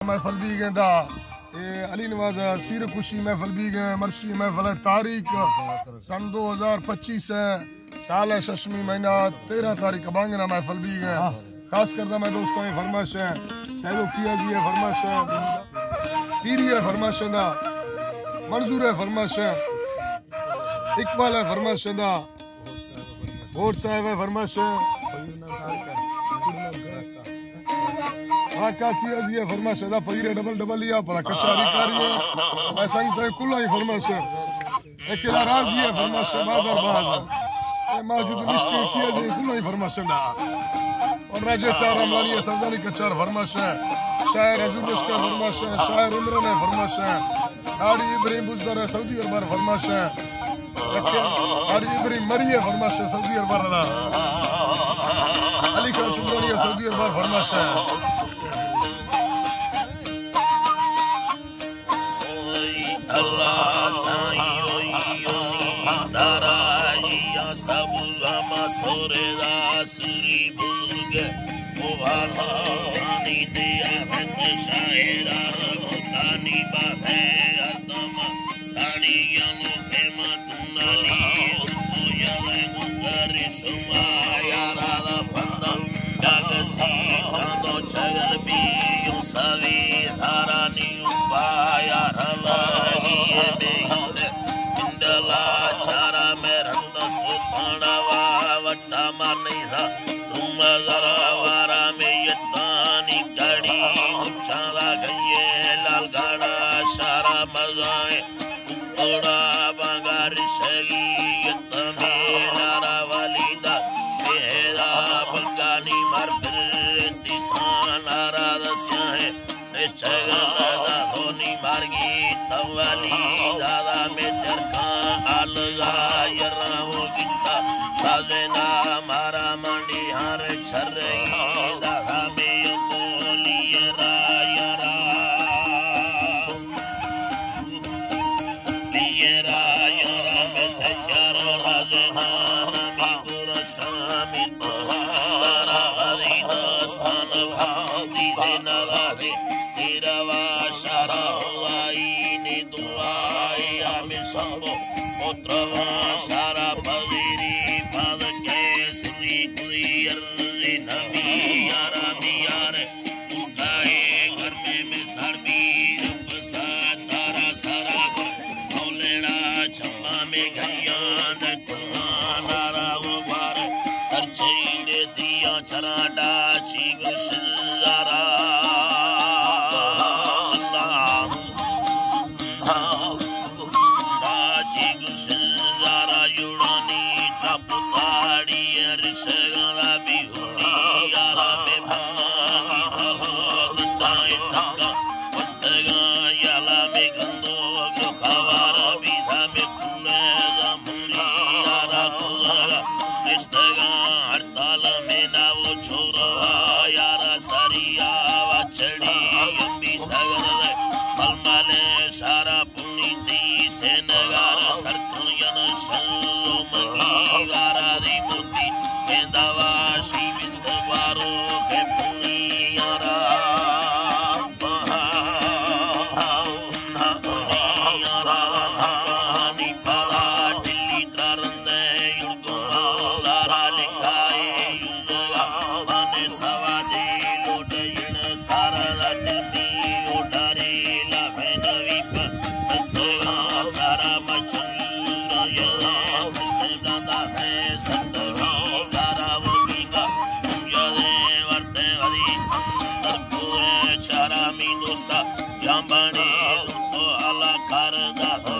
महफल भी गेंदा अली नवाज सिर खुशी महफल भी गए मर्शी महफल तारीख सन 2025 है साल है शशमी महीना 13 तारीख बांगना महफल भी गए खास करता मैं दोस्तों ये फरमाइश है सैदो किया जी है फरमाइश है पीरी है फरमाइश है मंजूर है फरमाइश है इकबाल है फरमाइश है वोट साहब है फरमाइश है का किया जी है फरमाइश है पीरे डबल लिया पर कचारी कारी है मैं संग ते कुल ही फरमाइश है अकेला राजी है फरमाइश है बाजार बाजार मौजूद निश्चय किया जी कुल ही फरमाइश है और राजेश रामलानी सरदारी कचार फरमाइश है शायर अजूबश का फरमाइश है शायर इमरान है फरमाइश है आड़ी इब्राहिम बुजदर है सऊदी अरब फरमाइश है आड़ी इब्राहिम मरी है फरमाइश है सऊदी अरब अली का सुल्तानी है सऊदी अरब फरमाइश है अल्लाह साईं दाराइया सब मसोरे दासुरी बुगे मोवाला नी दिया हक शायरा मुकानी बाहे आदम साड़ी यानो फेमा तुनाली तो याले मुकर सुमा यारा बंदम जग सी तो चगल भी सवी धारा नी उपाया रला दादा में चरखा अलगा यरा वो गिट्टा साजना मारा मंडी हर छरई दादा में बोली यरा यरा में सचार राजना नबी पूरा शामिल तारा हरि दास्तान भाती दे नवादे तेरा वाशरा Sambo, otra shara paviri padke suri kuir nabi yara diyare ugaye घर में सरबी बसा तारा सारा मौलेना छम्मा में गैया नारा वो बार सरचेरे दिया चराडा चिगुशरा Jambani, to ala karda.